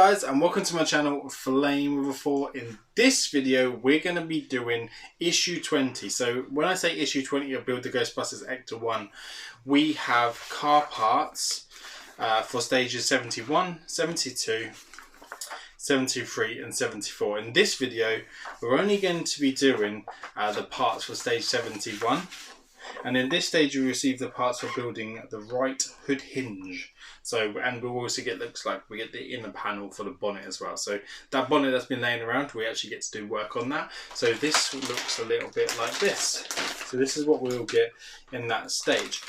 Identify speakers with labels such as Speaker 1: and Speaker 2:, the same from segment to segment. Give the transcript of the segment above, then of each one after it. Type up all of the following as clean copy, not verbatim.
Speaker 1: guys, and welcome to my channel Flame with a 4. In this video we're going to be doing issue 20. So when I say issue 20 of Build the Ghostbusters Ecto-1, we have car parts for stages 71, 72, 73 and 74. In this video we're only going to be doing the parts for stage 71, and in this stage you receive the parts for building the right hood hinge. So, and we'll also get, looks like we get the inner panel for the bonnet as well. So that bonnet that's been laying around, we actually get to do work on that. So this looks a little bit like this. So this is what we'll get in that stage.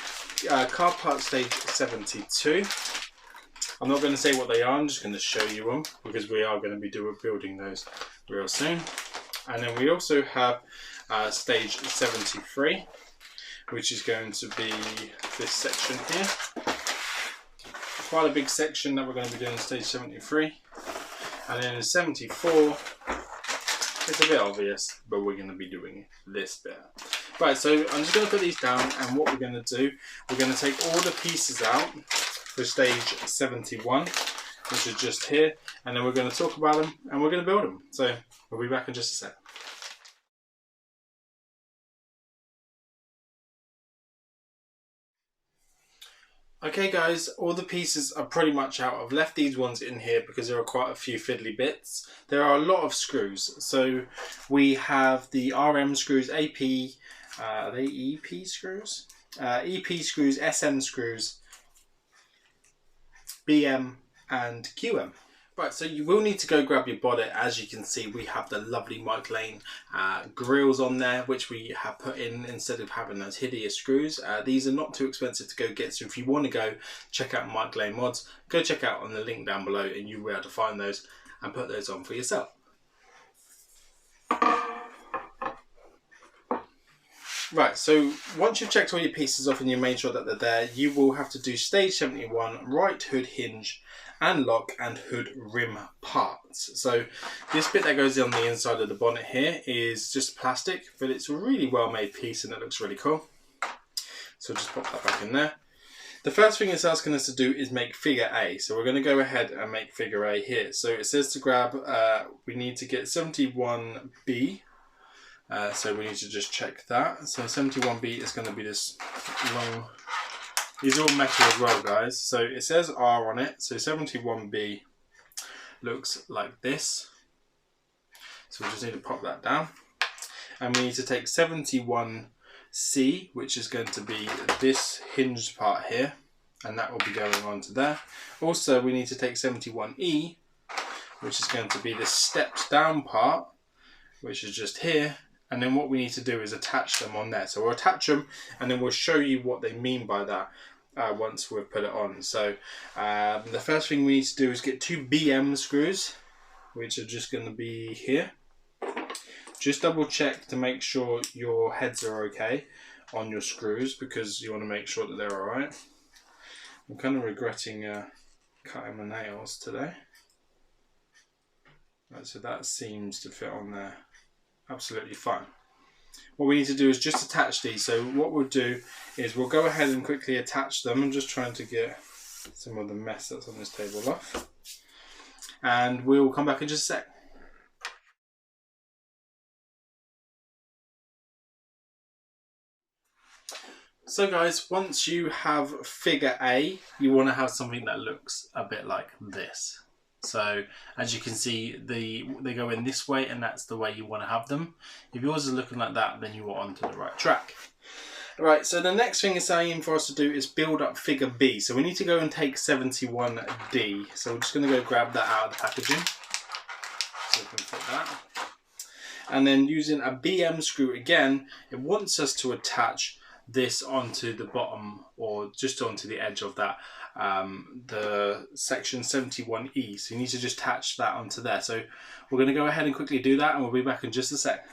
Speaker 1: Car part stage 72. I'm not going to say what they are, I'm just going to show you them because we are going to be building those real soon. And then we also have stage 73, which is going to be this section here. Quite a big section that we're going to be doing in stage 73. And then in 74, it's a bit obvious, but we're going to be doing this bit. Right, so I'm just going to put these down, and what we're going to do, we're going to take all the pieces out for stage 71, which is just here, and then we're going to talk about them and we're going to build them. So we'll be back in just a sec. Okay guys, all the pieces are pretty much out. I've left these ones in here because there are quite a few fiddly bits. There are a lot of screws. So we have the RM screws, AP, are they EP screws? EP screws, SM screws, BM and QM. Right, so you will need to go grab your bonnet. As you can see, we have the lovely Mike Lane grills on there, which we have put in instead of having those hideous screws. These are not too expensive to go get, so if you want to go check out Mike Lane mods, go check out on the link down below and you'll be able to find those and put those on for yourself. Right, so once you've checked all your pieces off and you made sure that they're there, you will have to do stage 71, right hood hinge and lock and hood rim parts. So this bit that goes on the inside of the bonnet here is just plastic, but it's a really well made piece and it looks really cool. So just pop that back in there. The first thing it's asking us to do is make figure A. So we're going to go ahead and make figure A here. So it says to grab, we need to get 71B. So we need to just check that. So 71B is going to be this long. These are all metal as well, guys. So it says R on it. So 71B looks like this. So we just need to pop that down. And we need to take 71C, which is going to be this hinged part here. And that will be going on to there. Also, we need to take 71E, which is going to be this stepped down part, which is just here. And then what we need to do is attach them on there. So we'll attach them and then we'll show you what they mean by that once we've put it on. So the first thing we need to do is get 2 BM screws, which are just going to be here. Just double check to make sure your heads are okay on your screws because you want to make sure that they're alright. I'm kind of regretting cutting my nails today. Right, so that seems to fit on there absolutely fine. What we need to do is just attach these. So what we'll do is we'll go ahead and quickly attach them. I'm just trying to get some of the mess that's on this table off. And we'll come back in just a sec. So guys, once you have figure A, you want to have something that looks a bit like this. So as you can see, they go in this way and that's the way you want to have them. If yours is looking like that, then you are onto the right track. Right, so the next thing it's saying for us to do is build up figure B. So we need to go and take 71D. So we're just going to go grab that out of the packaging. So we can put that. And then using a BM screw again, it wants us to attach this onto the bottom or just onto the edge of that the section 71E. So you need to just attach that onto there. So we're going to go ahead and quickly do that and we'll be back in just a sec.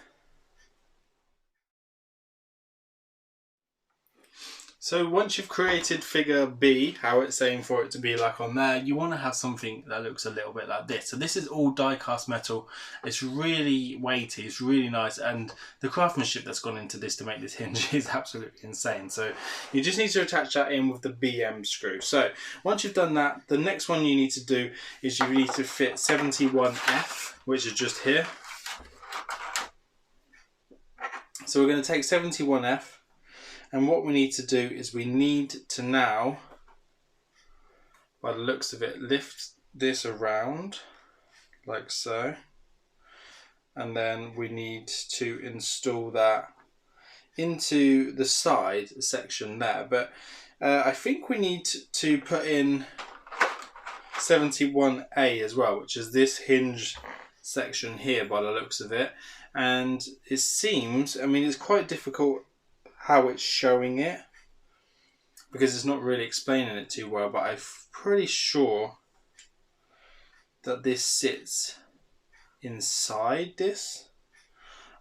Speaker 1: So once you've created figure B, how it's saying for it to be like on there, you want to have something that looks a little bit like this. So this is all die cast metal. It's really weighty, it's really nice, and the craftsmanship that's gone into this to make this hinge is absolutely insane. So you just need to attach that in with the BM screw. So once you've done that, the next one you need to do is you need to fit 71F, which is just here. So we're going to take 71F. And what we need to do is we need to now, by the looks of it, lift this around like so. And then we need to install that into the side section there. But I think we need to put in 71A as well, which is this hinge section here by the looks of it. And it seems, I mean, it's quite difficult how it's showing it because it's not really explaining it too well, but I'm pretty sure that this sits inside this.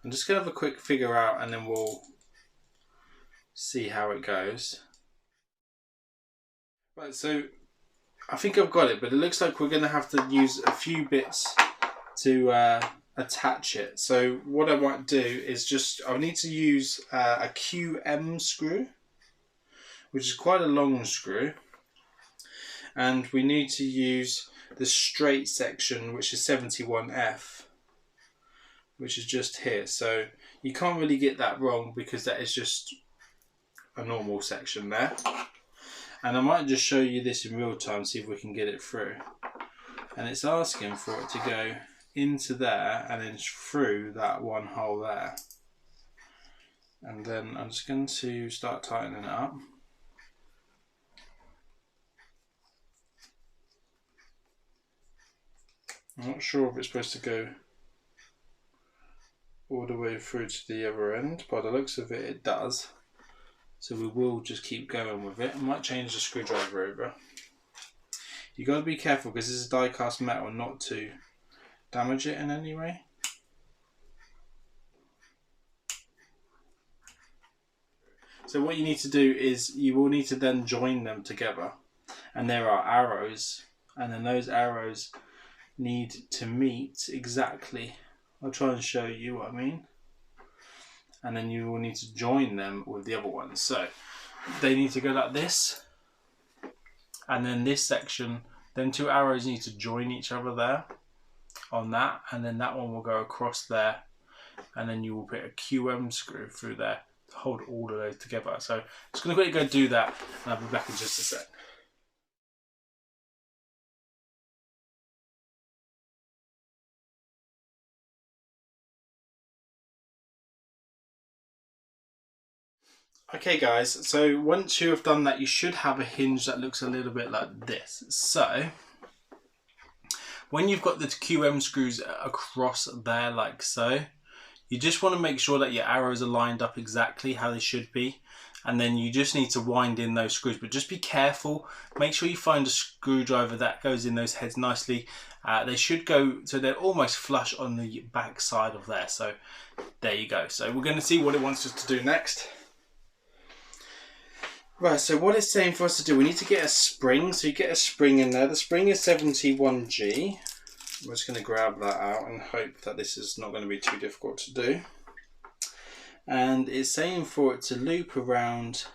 Speaker 1: I'm just going to have a quick figure out and then we'll see how it goes. Right, so I think I've got it, but it looks like we're going to have to use a few bits to attach it. So what I might do is I need to use a QM screw, which is quite a long screw, and we need to use the straight section, which is 71F, which is just here. So you can't really get that wrong because that is just a normal section there. And I might just show you this in real time, see if we can get it through. And it's asking for it to go into there and then through that one hole there. And then I'm just going to start tightening it up. I'm not sure if it's supposed to go all the way through to the other end. By the looks of it, it does. So we will just keep going with it. I might change the screwdriver over. You got to be careful because this is die cast metal, not to damage it in any way. So what you need to do is you will need to then join them together, and there are arrows, and then those arrows need to meet exactly. I'll try and show you what I mean. And then you will need to join them with the other ones. So they need to go like this, and then this section, then two arrows need to join each other there on that, and then that one will go across there, and then you will put a QM screw through there to hold all of those together. So I'm just going to quickly go do that, and I'll be back in just a sec. Okay guys, so once you have done that, you should have a hinge that looks a little bit like this. So when you've got the QM screws across there like so, you just want to make sure that your arrows are lined up exactly how they should be, and then you just need to wind in those screws, but just be careful. Make sure you find a screwdriver that goes in those heads nicely. They should go so they're almost flush on the back side of there. So there you go. So we're going to see what it wants us to do next. Right, so what it's saying for us to do, we need to get a spring. So you get a spring in there. The spring is 71G. We're just going to grab that out and hope that this is not going to be too difficult to do. And it's saying for it to loop around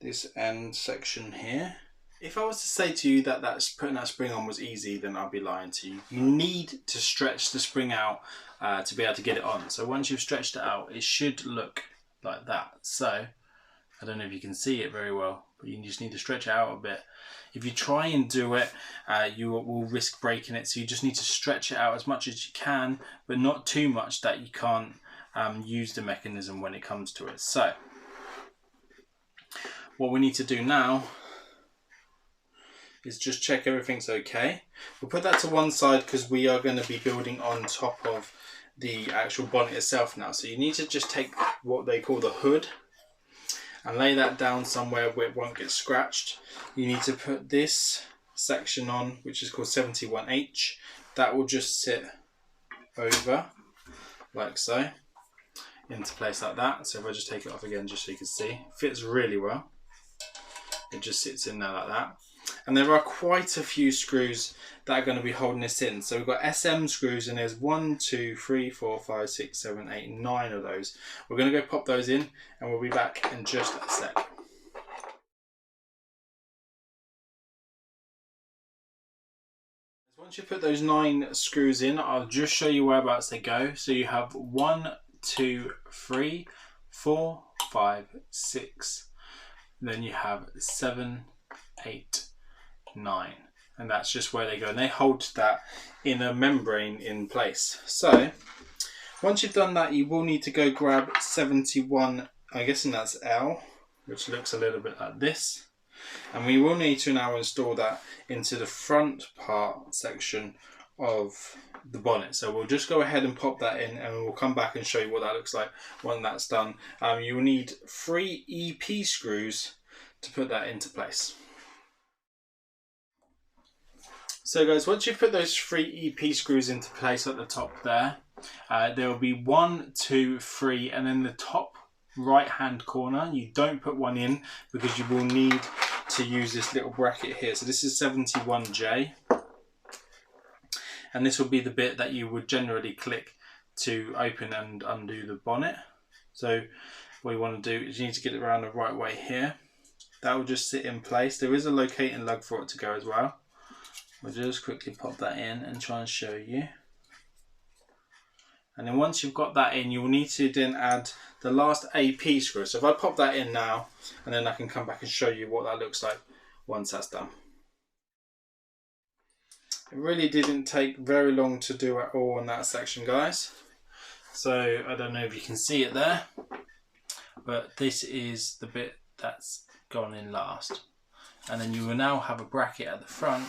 Speaker 1: this end section here. If I was to say to you that putting that spring on was easy, then I'd be lying to you. You need to stretch the spring out to be able to get it on. So once you've stretched it out, it should look like that. So I don't know if you can see it very well, but you just need to stretch it out a bit. If you try and do it, you will risk breaking it. So you just need to stretch it out as much as you can, but not too much that you can't use the mechanism when it comes to it. So what we need to do now is just check everything's okay. We'll put that to one side because we are going to be building on top of the actual bonnet itself now. So you need to just take what they call the hood and lay that down somewhere where it won't get scratched. You need to put this section on, which is called 71H. That will just sit over like so. into place like that. So if I just take it off again just so you can see, fits really well. It just sits in there like that. And there are quite a few screws that are going to be holding this in. So we've got SM screws, and there's 1, 2, 3, 4, 5, 6, 7, 8, 9 of those. We're going to go pop those in, and we'll be back in just a sec. Once you put those 9 screws in, I'll just show you whereabouts they go. So you have 1, 2, 3, 4, 5, 6. Then you have 7, 8, 9. And that's just where they go. And they hold that inner membrane in place. So once you've done that, you will need to go grab 71, I'm guessing that's L, which looks a little bit like this. And we will need to now install that into the front part section of the bonnet. So we'll just go ahead and pop that in, and we'll come back and show you what that looks like when that's done. You will need 3 EP screws to put that into place. So guys, once you've put those 3 EP screws into place at the top there, there will be 1, 2, 3, and then the top right hand corner, you don't put one in because you will need to use this little bracket here. So this is 71J, and this will be the bit that you would generally click to open and undo the bonnet. So what you want to do is you need to get it around the right way here. That will just sit in place. There is a locating lug for it to go as well. We'll just quickly pop that in and try and show you. And then once you've got that in, you'll need to then add the last AP screw. So if I pop that in now, and then I can come back and show you what that looks like once that's done. It really didn't take very long to do at all in that section, guys. So I don't know if you can see it there, but this is the bit that's gone in last. And then you will now have a bracket at the front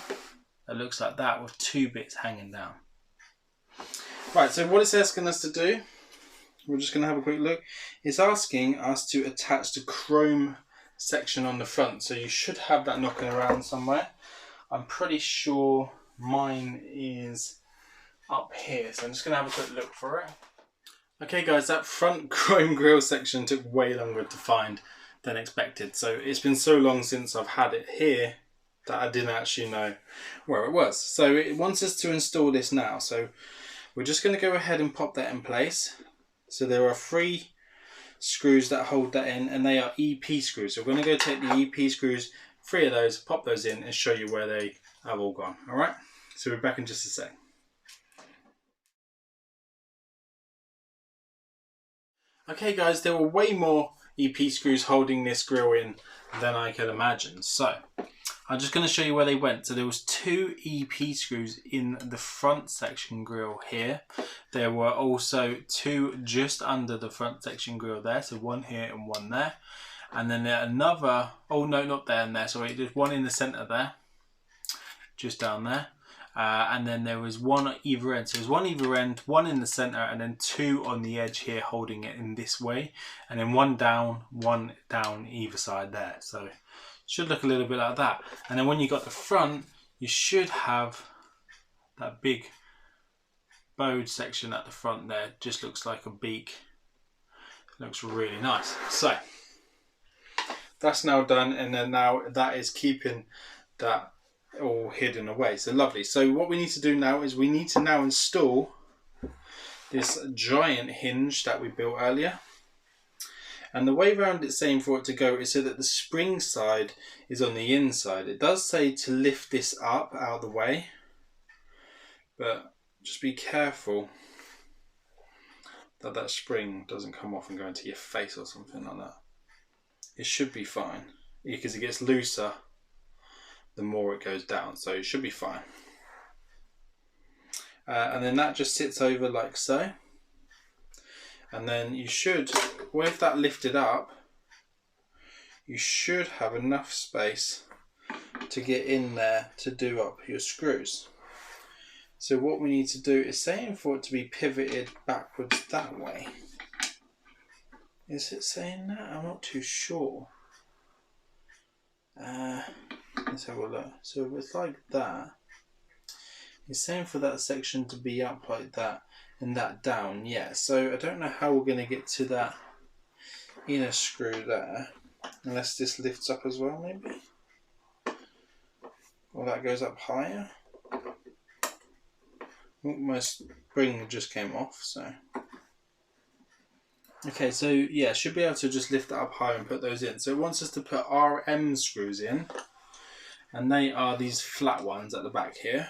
Speaker 1: that looks like that with 2 bits hanging down. Right, so what it's asking us to do, we're just going to have a quick look. It's asking us to attach the chrome section on the front. So you should have that knocking around somewhere. I'm pretty sure mine is up here. So I'm just going to have a quick look for it. Okay guys, that front chrome grille section took way longer to find than expected. So it's been so long since I've had it here that I didn't actually know where it was. So it wants us to install this now. So we're just going to go ahead and pop that in place. So there are 3 screws that hold that in, and they are EP screws. So we're going to go take the EP screws, 3 of those, pop those in and show you where they have all gone. All right, so we're back in just a sec. Okay guys, there were way more EP screws holding this grill in than I could imagine. So I'm just going to show you where they went. So there was 2 EP screws in the front section grille here. There were also 2 just under the front section grille there. So 1 here and 1 there. And then another, oh no, not there and there. Sorry, there's 1 in the center there, just down there. And then there was 1 at either end. So there's 1 either end, 1 in the center, and then 2 on the edge here holding it in this way. And then 1 down either side there. So should look a little bit like that. And then when you got the front, you should have that big bowed section at the front there. Just looks like a beak. Looks really nice. So that's now done, and then now that is keeping that all hidden away. So lovely. So what we need to do now is we need to now install this giant hinge that we built earlier. And the way around it's saying for it to go is so that the spring side is on the inside. It does say to lift this up out of the way, but just be careful that that spring doesn't come off and go into your face or something like that. It should be fine because it gets looser the more it goes down, so it should be fine. And then that just sits over like so. And then you should, with that lifted up, you should have enough space to get in there to do up your screws. So what we need to do is saying for it to be pivoted backwards that way. Is it saying that? I'm not too sure. Let's have a look. So if it's like that, it's saying for that section to be up like that. that down yet. So I don't know how we're going to get to that inner screw there, unless this lifts up as well, maybe. Or that goes up higher. I think my spring just came off, so. Okay, so yeah, should be able to just lift that up higher and put those in. So it wants us to put RM screws in, and they are these flat ones at the back here.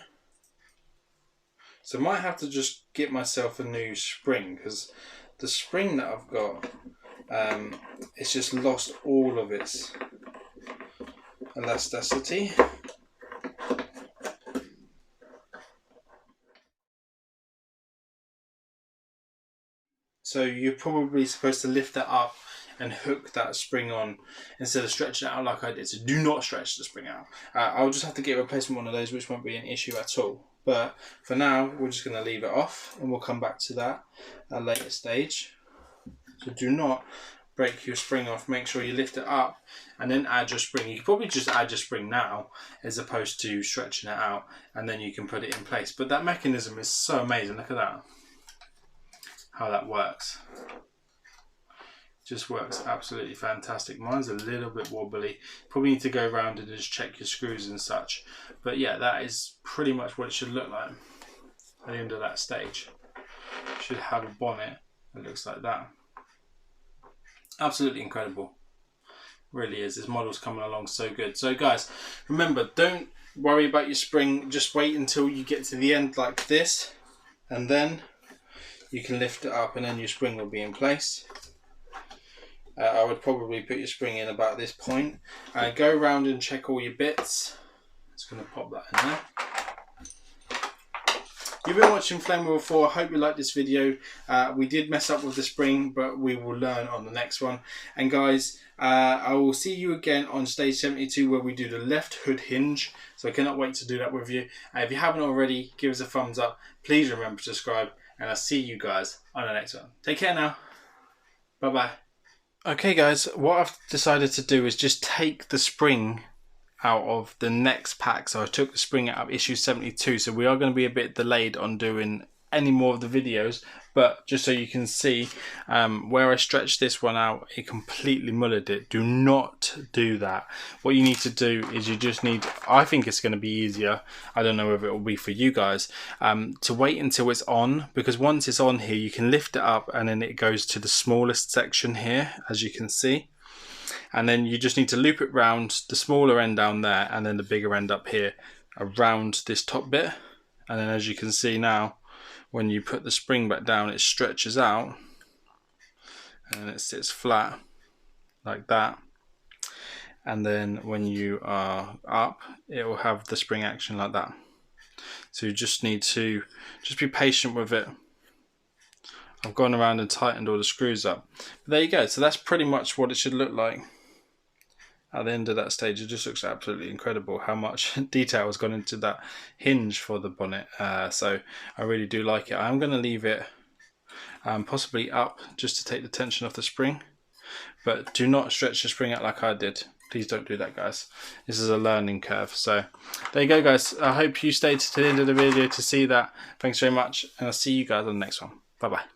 Speaker 1: So I might have to just get myself a new spring, because the spring that I've got, it's just lost all of its elasticity. So you're probably supposed to lift that up and hook that spring on instead of stretching it out like I did. So do not stretch the spring out. I'll just have to get a replacement one of those, which won't be an issue at all. But for now, we're just going to leave it off, and we'll come back to that at a later stage. So do not break your spring off. Make sure you lift it up and then add your spring. You can probably just add your spring now as opposed to stretching it out, and then you can put it in place. But that mechanism is so amazing. Look at that. How that works. Just works absolutely fantastic. Mine's a little bit wobbly. Probably need to go around and just check your screws and such. But yeah, that is pretty much what it should look like at the end of that stage. Should have a bonnet that looks like that. Absolutely incredible. Really is. This model's coming along so good. So guys, remember, don't worry about your spring. Just wait until you get to the end like this, and then you can lift it up and then your spring will be in place. I would probably put your spring in about this point. Go around and check all your bits. Just going to pop that in there. You've been watching Flame Wheel 4. I hope you liked this video. We did mess up with the spring, but we will learn on the next one. And guys, I will see you again on stage 72 where we do the left hood hinge. So I cannot wait to do that with you. If you haven't already, give us a thumbs up. Please remember to subscribe. And I'll see you guys on the next one. Take care now. Bye-bye. Okay guys, what I've decided to do is just take the spring out of the next pack. So I took the spring out of issue 72. So we are going to be a bit delayed on doing any more of the videos. But just so you can see where I stretched this one out, it completely mullered it. Do not do that. What you need to do is you just need, I think it's going to be easier, I don't know whether it will be for you guys, to wait until it's on, because once it's on here you can lift it up and then it goes to the smallest section here, as you can see. And then you just need to loop it round the smaller end down there and then the bigger end up here around this top bit. And then as you can see now, when you put the spring back down, it stretches out and it sits flat like that. And then when you are up, it will have the spring action like that. So you just need to just be patient with it. I've gone around and tightened all the screws up. But there you go. So that's pretty much what it should look like at the end of that stage. It just looks absolutely incredible how much detail has gone into that hinge for the bonnet. So I really do like it. I'm going to leave it possibly up just to take the tension off the spring, but do not stretch the spring out like I did. Please don't do that, guys. This is a learning curve. So there you go, guys. I hope you stayed to the end of the video to see that. Thanks very much, and I'll see you guys on the next one. Bye bye.